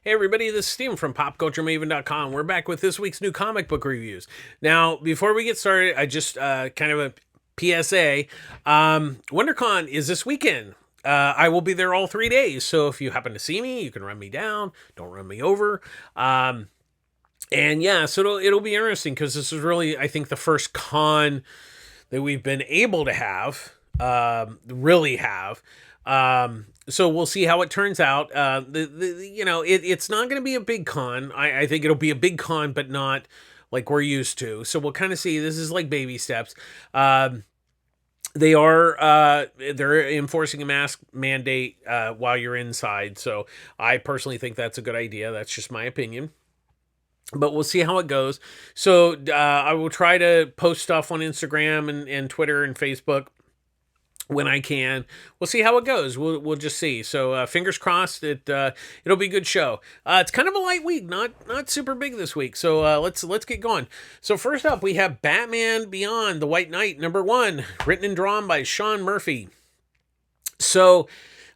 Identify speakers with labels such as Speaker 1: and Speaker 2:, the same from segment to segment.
Speaker 1: Hey everybody, this is Steven from PopCultureMaven.com. We're back with this week's new comic book reviews. Now, before we get started, I just kind of a PSA. WonderCon is this weekend. I will be there all 3 days, so if you happen to see me, you can run me down. Don't run me over. And yeah, so it'll be interesting because this is really, I think, the first con that we've been able to have, really have. So we'll see how it turns out. It's not going to be a big con. I think it'll be a big con, but not like we're used to. So we'll kind of see. This is like baby steps. They're enforcing a mask mandate while you're inside. So I personally think that's a good idea. That's just my opinion. But we'll see how it goes. So I will try to post stuff on Instagram and Twitter and Facebook when I can. We'll see how it goes. We'll just see. So fingers crossed. It'll be a good show. It's kind of a light week, not super big this week. So let's get going. So first up, we have Batman Beyond: The White Knight #1, written and drawn by Sean Murphy. So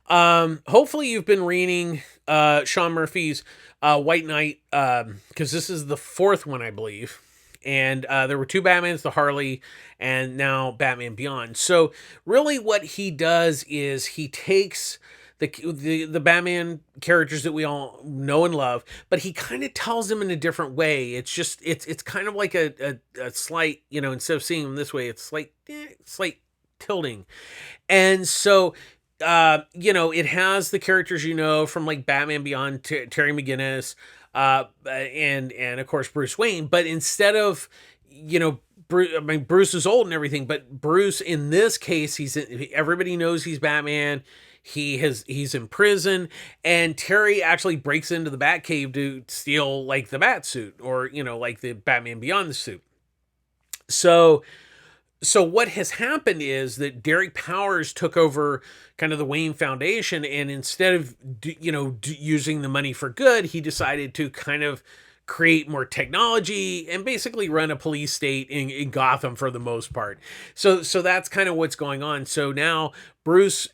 Speaker 1: hopefully you've been reading Sean Murphy's White Knight, because this is the fourth one, I believe. And there were two Batmans, the Harley, and now Batman Beyond. So really what he does is he takes the Batman characters that we all know and love, but he kind of tells them in a different way. It's just, it's kind of like a slight, instead of seeing them this way, it's slight tilting. And so it has the characters from like Batman Beyond, Terry McGinnis, and of course Bruce Wayne. But instead of Bruce is old and everything, but Bruce in this case, everybody knows he's Batman. He's in prison, and Terry actually breaks into the Batcave to steal like the Bat suit, or like the Batman Beyond suit. So what has happened is that Derek Powers took over kind of the Wayne Foundation, and instead of using the money for good, he decided to kind of create more technology and basically run a police state in Gotham for the most part. So that's kind of what's going on. So now Bruce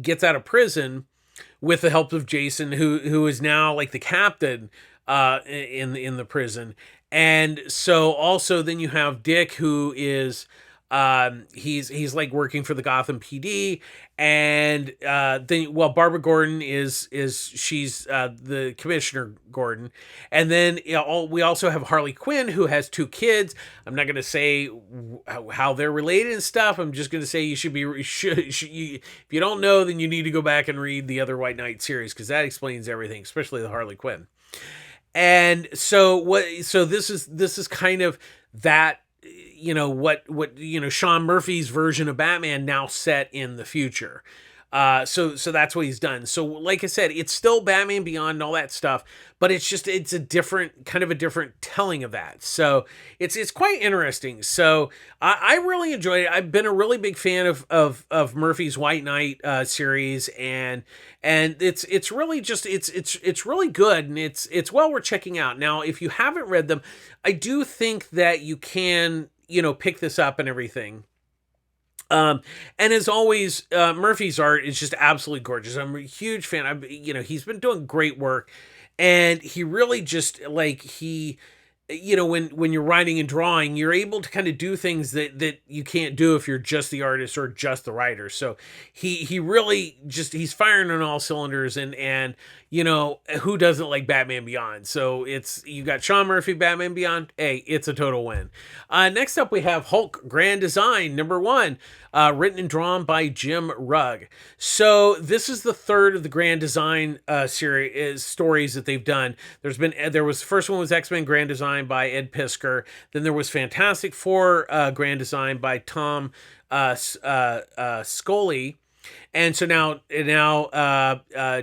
Speaker 1: gets out of prison with the help of Jason, who is now like the captain in the prison. And so also then you have Dick, who is he's like working for the Gotham PD, and Barbara Gordon is she's the Commissioner Gordon, and then we also have Harley Quinn, who has two kids. I'm not going to say how they're related and stuff. I'm just going to say if you don't know, then you need to go back and read the other White Knight series, because that explains everything, especially the Harley Quinn. And so this is kind of that. Sean Murphy's version of Batman now set in the future. So that's what he's done. So like I said, it's still Batman Beyond and all that stuff, but it's a different telling of that. So it's quite interesting. So I really enjoyed it. I've been a really big fan of Murphy's White Knight series, and it's really just it's really good, and it's well worth checking out. Now, if you haven't read them, I do think that you can pick this up and everything. And as always, Murphy's art is just absolutely gorgeous. I'm a huge fan. He's been doing great work, and he really just when you're writing and drawing, you're able to kind of do things that you can't do if you're just the artist or just the writer. So he really he's firing on all cylinders, and who doesn't like Batman Beyond? So you got Sean Murphy, Batman Beyond. Hey, it's a total win. Next up, we have Hulk Grand Design -- 1, written and drawn by Jim Rugg. So this is the third of the Grand Design series stories that they've done. The first one was X-Men Grand Design by Ed Piskor. Then there was Fantastic Four Grand Design by Tom Scully. And so now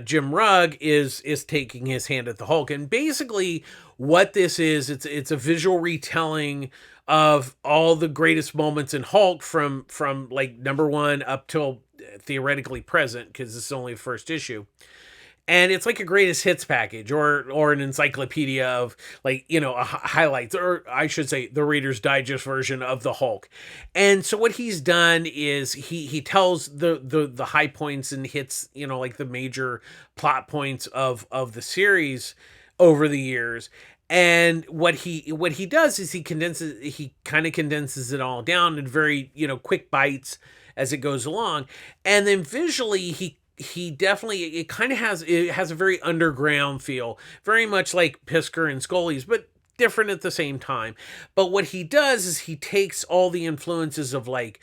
Speaker 1: Jim Rugg is taking his hand at the Hulk. And basically what this is, it's a visual retelling of all the greatest moments in Hulk from like #1 up till theoretically present, because this is only the first issue. and it's like a greatest hits package or an encyclopedia of, like, highlights, or I should say the Reader's Digest version of the Hulk. And so what he's done is he tells the high points and hits, like the major plot points of the series over the years. And what he does is he kind of condenses it all down in very, quick bites as it goes along. And then visually he definitely, it has a very underground feel, very much like Pisker and Scully's, but different at the same time. But what he does is he takes all the influences of, like,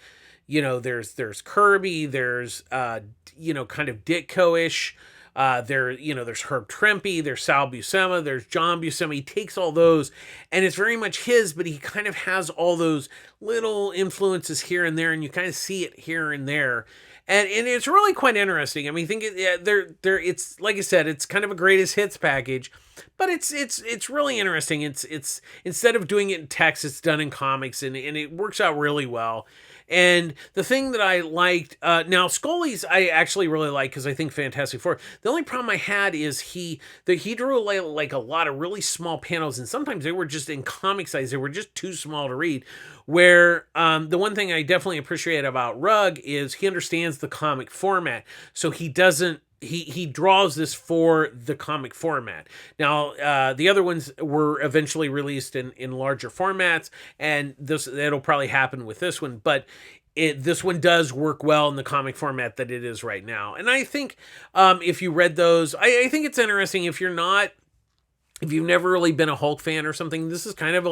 Speaker 1: there's Kirby, there's kind of Ditko-ish, there's Herb Trimpe, there's Sal Buscema, there's John Buscema. He takes all those, and it's very much his, but he kind of has all those little influences here and there, and you kind of see it here and there. And it's really quite interesting. I mean, it's, like I said, it's kind of a greatest hits package, but it's really interesting. It's instead of doing it in text, it's done in comics, and it works out really well. And the thing that I liked, now Scully's I actually really like, because I think Fantastic Four. The only problem I had is he drew like a lot of really small panels, and sometimes they were just in comic size. They were just too small to read. Where the one thing I definitely appreciate about Rugg is he understands the comic format, so he doesn't. He draws this for the comic format. Now, the other ones were eventually released in larger formats, and it'll probably happen with this one. But this one does work well in the comic format that it is right now. And I think if you read those, I think it's interesting. If you've never really been a Hulk fan or something, this is kind of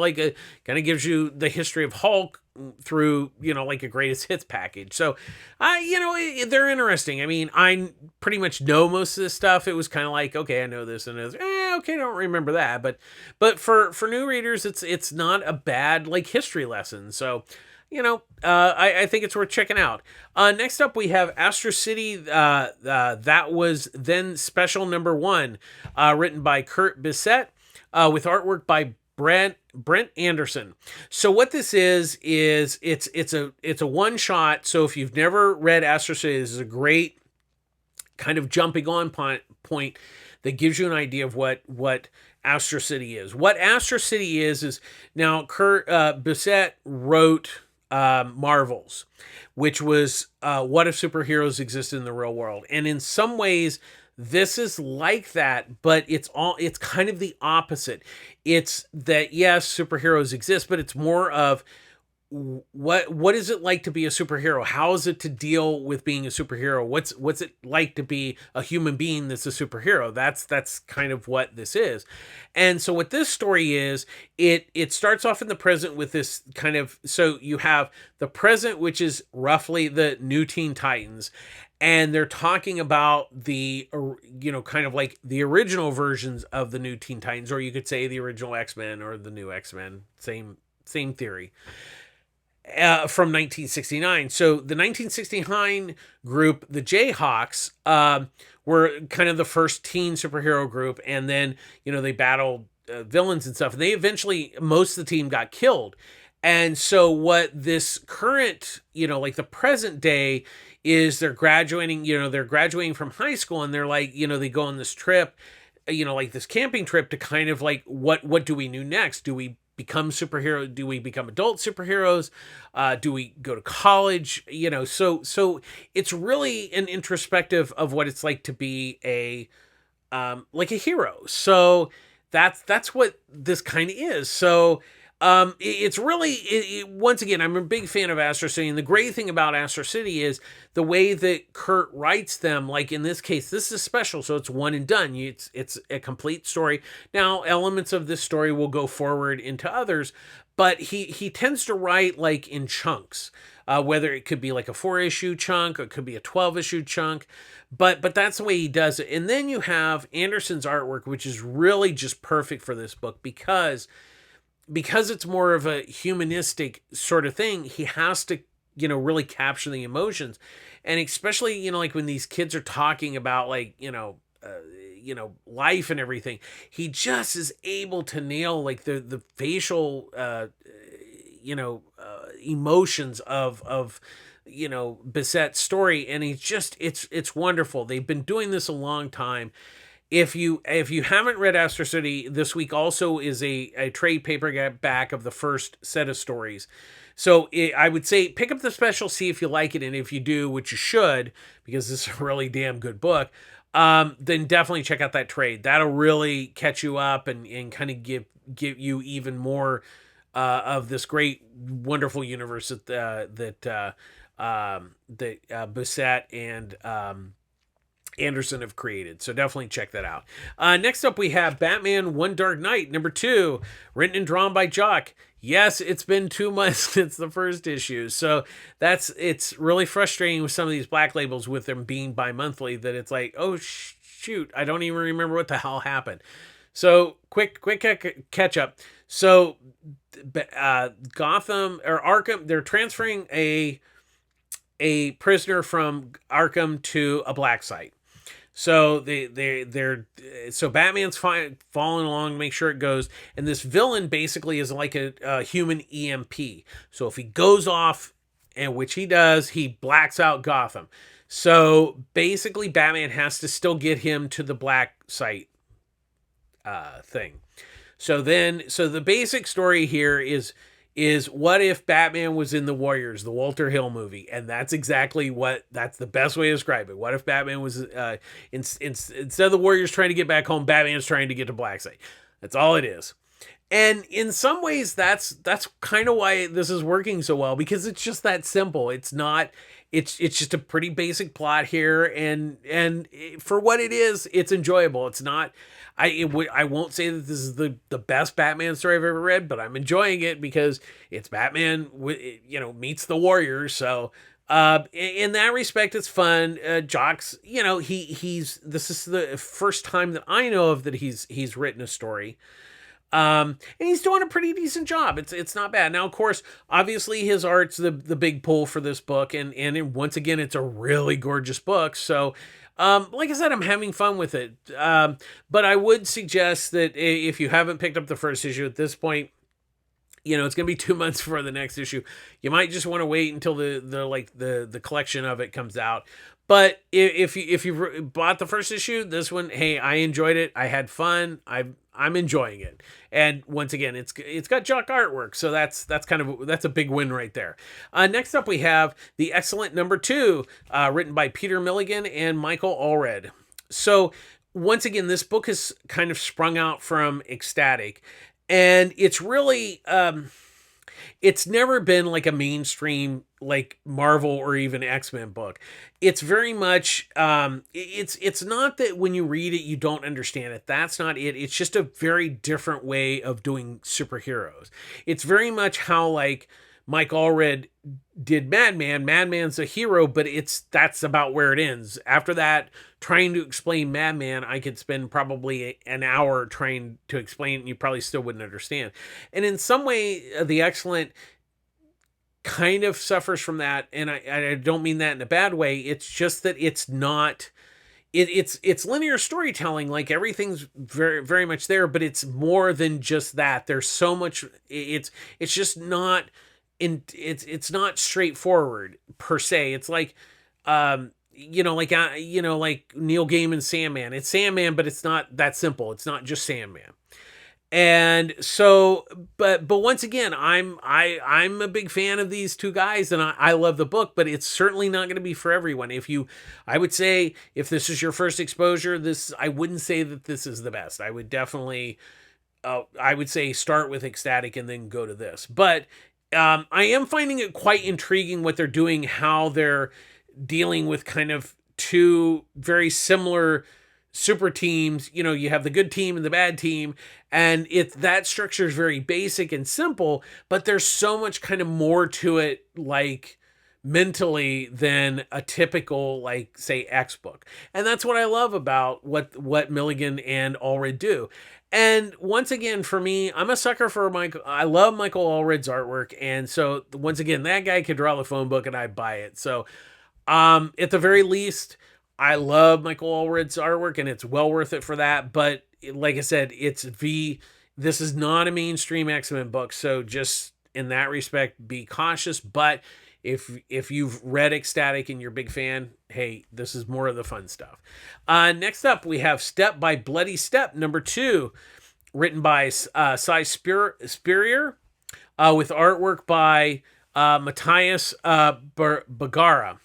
Speaker 1: gives you the history of Hulk through, like a greatest hits package. So, they're interesting. I mean, I pretty much know most of this stuff. It was kind of like, okay, I know this and this. Okay, I don't remember that. But for new readers, it's not a bad, like, history lesson. So, I think it's worth checking out. Next up, we have Astro City. That was then special number 1, written by Kurt Bissett, with artwork by Brent Anderson. So what this is it's a one shot. So if you've never read Astro City, this is a great kind of jumping on point that gives you an idea of what Astro City is. What Astro City is now Kurt Bissett wrote Marvels, which was what if superheroes existed in the real world. And in some ways, this is like that, but it's kind of the opposite. It's that, yes, superheroes exist, but it's more of what is it like to be a superhero? How is it to deal with being a superhero? What's it like to be a human being that's a superhero? That's kind of what this is. And so what this story is, it starts off in the present with this kind of, so you have the present, which is roughly the new Teen Titans, and they're talking about the, kind of like the original versions of the new Teen Titans, or you could say the original X-Men or the new X-Men, same theory. From 1969. So the 1969 group, the Jayhawks, were kind of the first teen superhero group, and then, they battled villains and stuff, and they eventually, most of the team got killed. And so what this current, like the present day is, they're graduating from high school, and they're like, they go on this trip, like this camping trip to kind of like, what do we do next? Do we become superhero? Do we become adult superheroes? Do we go to college? So it's really an introspective of what it's like to be like a hero. So that's what this kind of is. So it's really, once again, I'm a big fan of Astro City, and the great thing about Astro City is the way that Kurt writes them. Like in this case, this is special, so it's one and done. It's a complete story. Now, elements of this story will go forward into others, but he tends to write like in chunks. Whether it could be like a 4-issue chunk, or it could be a 12-issue chunk, but that's the way he does it. And then you have Anderson's artwork, which is really just perfect for this book, because it's more of a humanistic sort of thing. He has to, really capture the emotions. And especially, like when these kids are talking about like, life and everything, he just is able to nail like the facial, emotions of Bissett's story. And it's wonderful. They've been doing this a long time. if you haven't read Astro City, this week also is a trade paperback of the first set of stories. So I would say pick up the special, see if you like it, and if you do, which you should, because this is a really damn good book, then definitely check out that trade. That'll really catch you up and kind of give you even more of this great, wonderful universe that Bissett and Anderson have created. So definitely check that out. Next up, we have Batman One Dark Knight, #2, written and drawn by Jock. Yes, it's been 2 months since the first issue. So it's really frustrating with some of these black labels with them being bi-monthly that it's like, oh, shoot, I don't even remember what the hell happened. So quick catch up. So Gotham or Arkham, they're transferring a prisoner from Arkham to a black site. So so Batman's following along, make sure it goes, and this villain basically is like a human EMP. So if he goes off, and which he does, he blacks out Gotham. So basically, Batman has to still get him to the black site thing. So the basic story here is what if Batman was in the Warriors, the Walter Hill movie? And that's exactly that's the best way to describe it. What if Batman was, instead of the Warriors trying to get back home, Batman's trying to get to Blacksite? That's all it is. And in some ways, that's kind of why this is working so well, because it's just that simple. It's just a pretty basic plot here, and for what it is, it's enjoyable. It's not. I won't say that this is the best Batman story I've ever read, but I'm enjoying it because it's Batman meets the Warriors. So in that respect, it's fun. Jock's, this is the first time that I know of that he's written a story. And he's doing a pretty decent job. It's not bad. Now, of course, obviously his art's the big pull for this book, and once again, it's a really gorgeous book. So, like I said, I'm having fun with it. But I would suggest that if you haven't picked up the first issue at this point, it's going to be 2 months before the next issue. You might just want to wait until the collection of it comes out. But if you bought the first issue, this one, hey, I enjoyed it. I had fun. I'm enjoying it. And once again, it's got Jock artwork, so that's a big win right there. Next up, we have the X-Cellent #2, written by Peter Milligan and Michael Allred. So once again, this book has kind of sprung out from Ecstatic, and it's really it's never been like a mainstream like Marvel or even X-Men book. It's very much it's not that when you read it you don't understand it. That's not it. It's just a very different way of doing superheroes. It's very much how like Mike Allred did Madman. Madman's a hero, but that's about where it ends. After that, trying to explain Madman, I could spend probably an hour trying to explain it, and you probably still wouldn't understand. And in some way, the X-Cellent kind of suffers from that, and I don't mean that in a bad way. It's just that it's not. It's linear storytelling, like everything's very very much there, but it's more than just that. There's so much. It's just not. It's not straightforward per se. It's like like Neil Gaiman's Sandman. It's Sandman, but it's not that simple. It's not just Sandman. And so, but once again, I'm a big fan of these two guys, and I love the book, but it's certainly not going to be for everyone. I would say if this is your first exposure, I wouldn't say that this is the best. I would definitely, I would say start with Ecstatic and then go to this. But I am finding it quite intriguing what they're doing, how they're dealing with kind of two very similar super teams. You have the good team and the bad team, and that structure is very basic and simple, but there's so much kind of more to it, like mentally, than a typical, like, say, X book. And that's what I love about what Milligan and Allred do. And once again, for me, I'm a sucker for Michael. I love Michael Allred's artwork, and so once again, that guy could draw the phone book, and I'd buy it. So, at the very least, I love Michael Allred's artwork, and it's well worth it for that. But like I said, this is not a mainstream X-Men book, so just in that respect, be cautious. But if you've read Ecstatic and you're a big fan, hey, this is more of the fun stuff. Next up, we have Step by Bloody Step, #2, written by Cy Spurrier, with artwork by Matthias Bagara.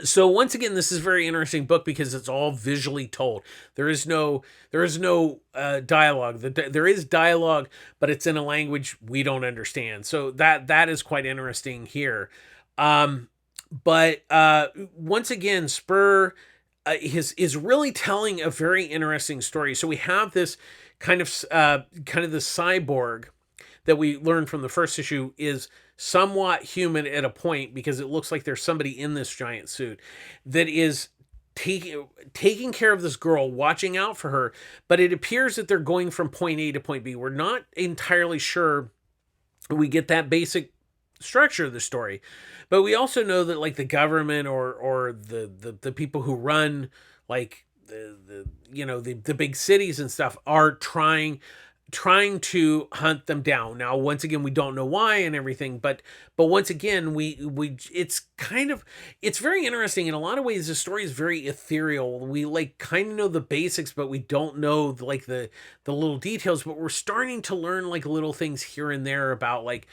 Speaker 1: So once again, this is a very interesting book because it's all visually told. There is no dialogue. There is dialogue, but it's in a language we don't understand. So that is quite interesting here. But once again, Spur is really telling a very interesting story. So we have this kind of the cyborg that we learned from the first issue is somewhat human at a point, because it looks like there's somebody in this giant suit that is taking care of this girl, watching out for her, but it appears that they're going from point A to point B. We're not entirely sure. We get that basic structure of the story, but we also know that like the government or the people who run like the big cities and stuff are trying to hunt them down. Now, once again, we don't know why and everything, but once again, it's very interesting. In a lot of ways, the story is very ethereal. We like kind of know the basics, but we don't know like the little details, but we're starting to learn like little things here and there about like,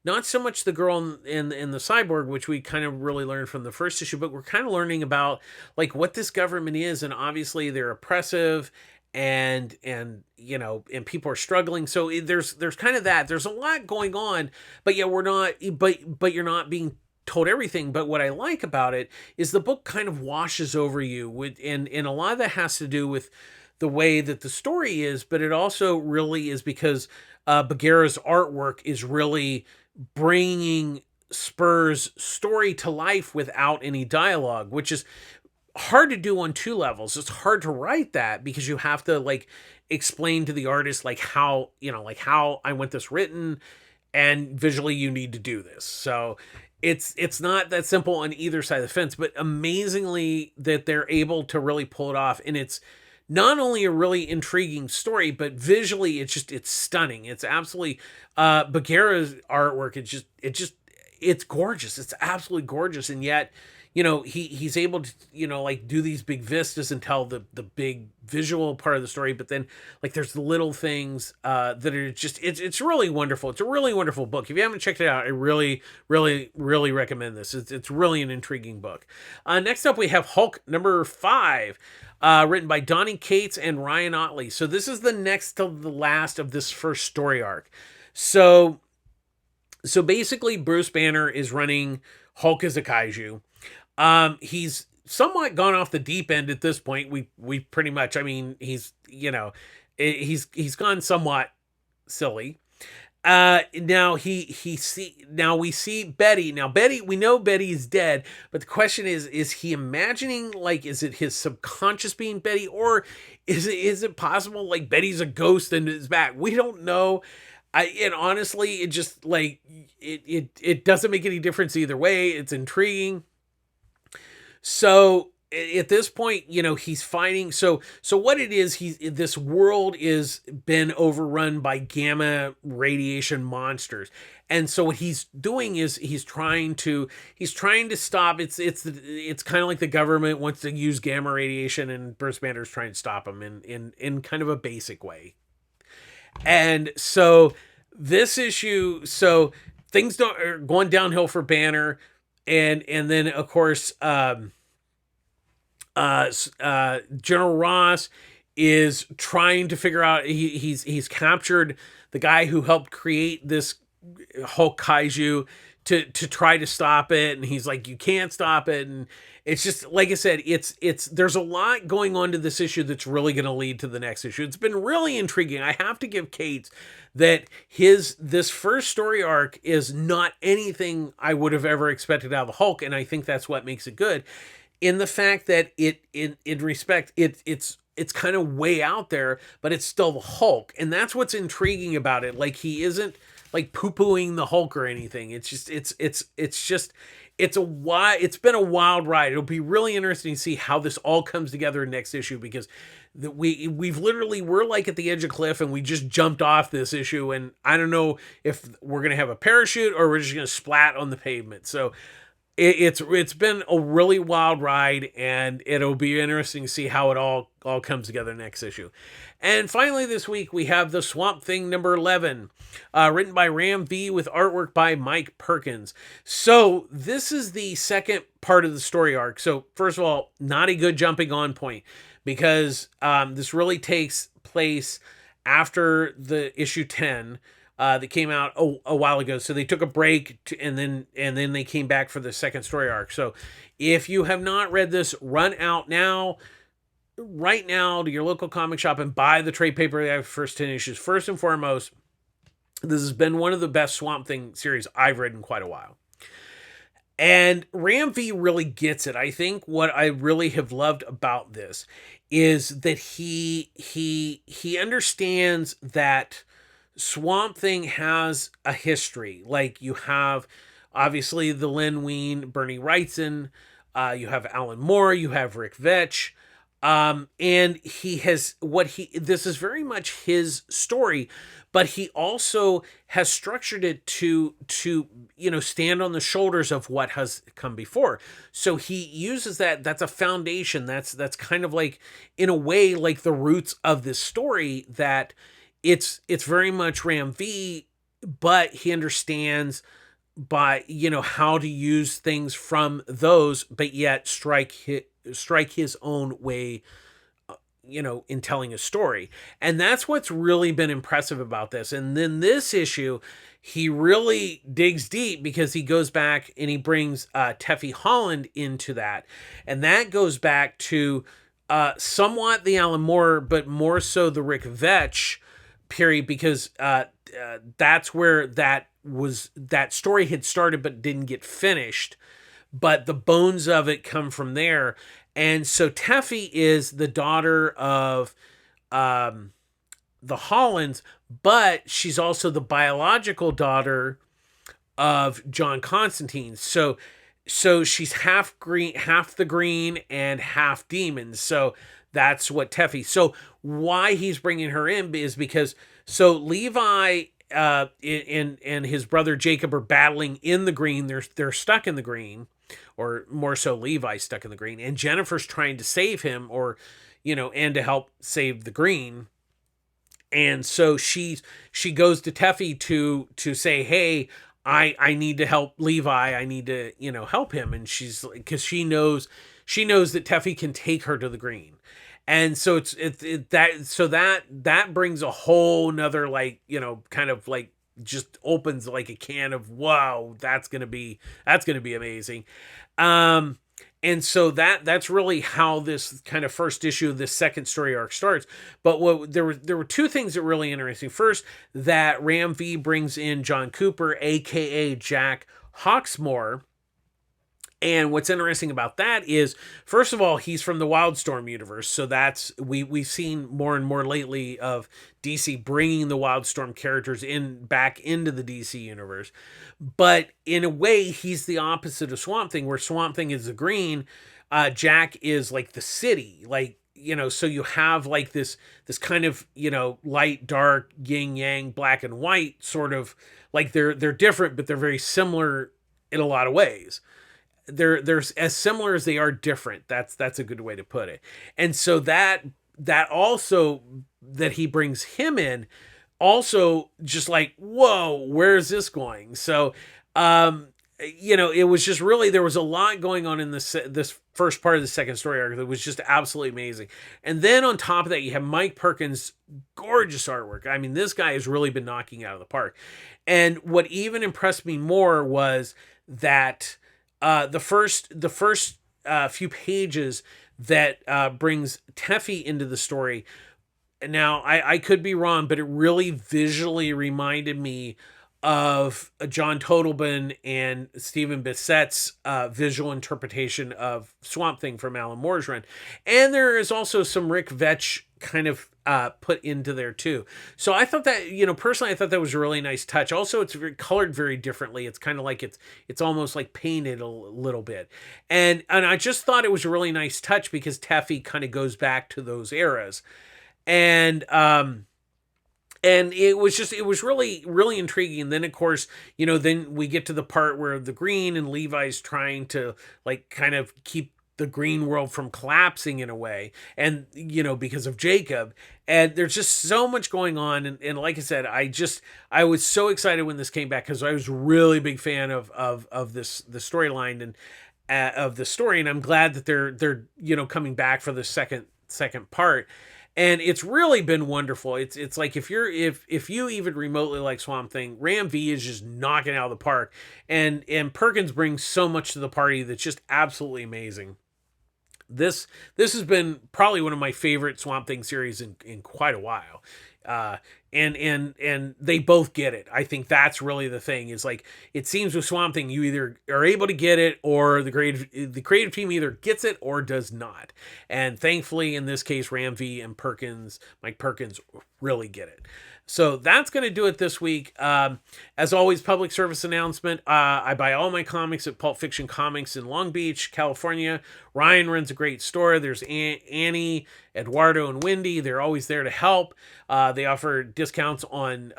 Speaker 1: not so much the girl in the cyborg, which we kind of really learned from the first issue, but we're kind of learning about like what this government is, and obviously they're oppressive, and people are struggling. So there's kind of that. There's a lot going on, but yeah, but you're not being told everything. But what I like about it is the book kind of washes over you and a lot of that has to do with the way that the story is, but it also really is because Bagheera's artwork is really bringing Spur's story to life without any dialogue, which is hard to do on two levels. It's hard to write that because you have to like explain to the artist like how I want this written, and visually you need to do this. So it's not that simple on either side of the fence, but amazingly that they're able to really pull it off. And it's not only a really intriguing story, but visually it's stunning. It's absolutely Bagheera's artwork. It's gorgeous. It's absolutely gorgeous. And yet, he's able to, like do these big vistas and tell the big visual part of the story. But then like there's the little things that are just, it's really wonderful. It's a really wonderful book. If you haven't checked it out, I really, really, really recommend this. It's really an intriguing book. Next up, we have Hulk #5, written by Donny Cates and Ryan Ottley. So this is the next to the last of this first story arc. So basically Bruce Banner is running Hulk as a kaiju. He's somewhat gone off the deep end at this point. We pretty much, I mean, he's gone somewhat silly. Now we see Betty. Now Betty, we know Betty is dead, but the question is he imagining, like, is it his subconscious being Betty, or is it possible like Betty's a ghost and is back? We don't know. And honestly, it just like it doesn't make any difference either way. It's intriguing. So at this point, he's fighting. So what it is, this world is been overrun by gamma radiation monsters. And so what he's doing is he's trying to stop. It's kind of like the government wants to use gamma radiation, and Bruce Banner's trying to stop him in kind of a basic way. And so this issue, so things are going downhill for Banner. And then of course, General Ross is trying to figure out, he's captured the guy who helped create this Hulk kaiju to try to stop it, and he's like, you can't stop it. And it's just, like I said, there's a lot going on to this issue that's really going to lead to the next issue. It's been really intriguing. I have to give Cates that this first story arc is not anything I would have ever expected out of the Hulk, and I think that's what makes it good, in the fact that it's kind of way out there, but it's still the Hulk, and that's what's intriguing about it. Like, he isn't like poo-pooing the Hulk or anything. It's just it's just it's been a wild ride. It'll be really interesting to see how this all comes together next issue, because we've literally, we're like at the edge of cliff and we just jumped off this issue, and I don't know if we're gonna have a parachute or we're just gonna splat on the pavement. So it's been a really wild ride, and it'll be interesting to see how it all comes together next issue. And finally, this week we have the Swamp Thing number 11, written by Ram V with artwork by Mike Perkins. So this is the second part of the story arc. So first of all, not a good jumping on point, because this really takes place after the issue 10 that came out a while ago. So they took a break and then they came back for the second story arc. So if you have not read this, run out now, right now, to your local comic shop and buy the trade paperback first 10 issues. First and foremost, this has been one of the best Swamp Thing series I've read in quite a while. And Ram V really gets it. I think what I really have loved about this is that he understands that Swamp Thing has a history. Like, you have obviously the Len Wein, Bernie Wrightson, you have Alan Moore, you have Rick Vetch, and he has this is very much his story, but he also has structured it to stand on the shoulders of what has come before. So he uses that's a foundation. That's kind of like, in a way, like the roots of this story, that it's very much Ram V, but he understands by how to use things from those, but yet strike his own way, in telling a story. And that's what's really been impressive about this. And then this issue, he really digs deep, because he goes back and he brings Teffy Holland into that, and that goes back to somewhat the Alan Moore, but more so the Rick Vetch period, because that's where that story had started but didn't get finished, but the bones of it come from there. And so Teffy is the daughter of the Hollands, but she's also the biological daughter of John Constantine. So she's half green, half the green, and half demon. So that's what Teffy. So why he's bringing her in is because Levi and his brother Jacob are battling in the green. They're stuck in the green, or more so Levi stuck in the green, and Jennifer's trying to save him, or and to help save the green. And so she goes to Teffy to say, hey, I need to help Levi. I need to help him. And she's, because she knows that Teffy can take her to the green. And so that brings a whole nother, kind of like, just opens like a can of, wow, that's gonna be amazing. And so that's really how this kind of first issue of this second story arc starts. But there were two things that were really interesting. First, that Ram V brings in John Cooper, aka Jack Hawksmoor. And what's interesting about that is, first of all, he's from the Wildstorm universe. So that's, we've seen more and more lately of DC bringing the Wildstorm characters back into the DC universe. But in a way, he's the opposite of Swamp Thing, where Swamp Thing is the green. Jack is like the city, so you have like this kind of, light, dark, yin yang, black and white, sort of like they're different, but they're very similar in a lot of ways. They're as similar as they are different. That's a good way to put it. And so that also, that he brings him in, also just like, whoa, where is this going? So it was just really, there was a lot going on in this first part of the second story arc that was just absolutely amazing. And then on top of that, you have Mike Perkins' gorgeous artwork. I mean, this guy has really been knocking out of the park. And what even impressed me more was that the first few pages that brings Teffy into the story. Now, I could be wrong, but it really visually reminded me of John Totalban and Stephen Bissett's visual interpretation of Swamp Thing from Alan Moore's run. And there is also some Rick Vetch kind of put into there too. So I thought that, personally, I thought that was a really nice touch. Also, it's colored very differently. It's kind of like it's almost like painted a little bit. And I just thought it was a really nice touch because Teffy kind of goes back to those eras. And it was really, really intriguing. And then, of course, then we get to the part where the Green and Levi's trying to, like, kind of keep the green world from collapsing in a way. And, because of Jacob. And there's just so much going on. And like I said, I was so excited when this came back because I was really big fan of the storyline and of the story. And I'm glad that they're coming back for the second part. And it's really been wonderful. It's like if you even remotely like Swamp Thing, Ram V is just knocking out of the park, and Perkins brings so much to the party that's just absolutely amazing. This has been probably one of my favorite Swamp Thing series in quite a while. And they both get it. I think that's really the thing, is like, it seems with Swamp Thing, you either are able to get it, or the creative team either gets it or does not. And thankfully, in this case, Ram V and Mike Perkins really get it. So that's going to do it this week. As always, public service announcement. I buy all my comics at Pulp Fiction Comics in Long Beach, California. Ryan runs a great store. There's Annie, Eduardo, and Wendy. They're always there to help. They offer discounts on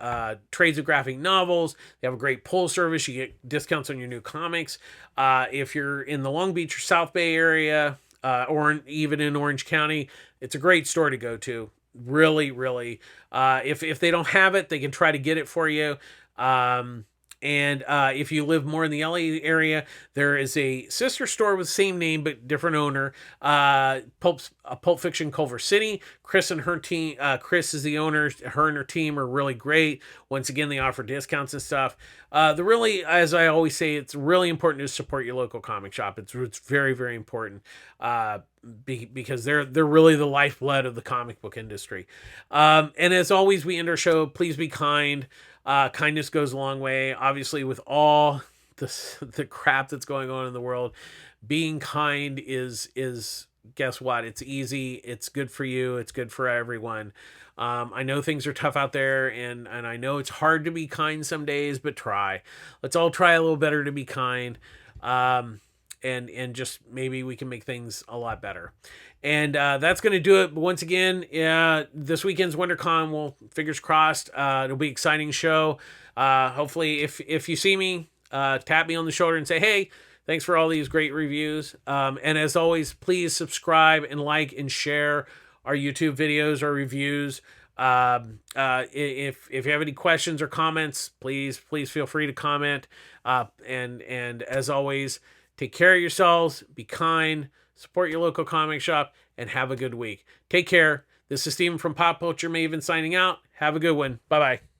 Speaker 1: trades of graphic novels. They have a great pull service. You get discounts on your new comics. If you're in the Long Beach or South Bay area, or even in Orange County, it's a great store to go to. Really, really. If they don't have it, they can try to get it for you. And if you live more in the LA area, there is a sister store with the same name but different owner, Pulp Fiction Culver City. Chris and her team, Chris is the owner. Her and her team are really great. Once again, they offer discounts and stuff. Really, as I always say, it's really important to support your local comic shop. It's very, very important. Because they're really the lifeblood of the comic book industry. And as always, we end our show. Please be kind. Kindness goes a long way. Obviously, with all the crap that's going on in the world, being kind is guess what? It's easy. It's good for you. It's good for everyone. I know things are tough out there, and I know it's hard to be kind some days, but try. Let's all try a little better to be kind. And just maybe we can make things a lot better. And that's going to do it. But once again, this weekend's WonderCon. Well, fingers crossed. It'll be an exciting show. Hopefully, if you see me, tap me on the shoulder and say, hey, thanks for all these great reviews. And as always, please subscribe and like and share our YouTube videos or reviews. If you have any questions or comments, please feel free to comment. And as always, take care of yourselves, be kind, support your local comic shop, and have a good week. Take care. This is Steven from Pop Culture Maven signing out. Have a good one. Bye-bye.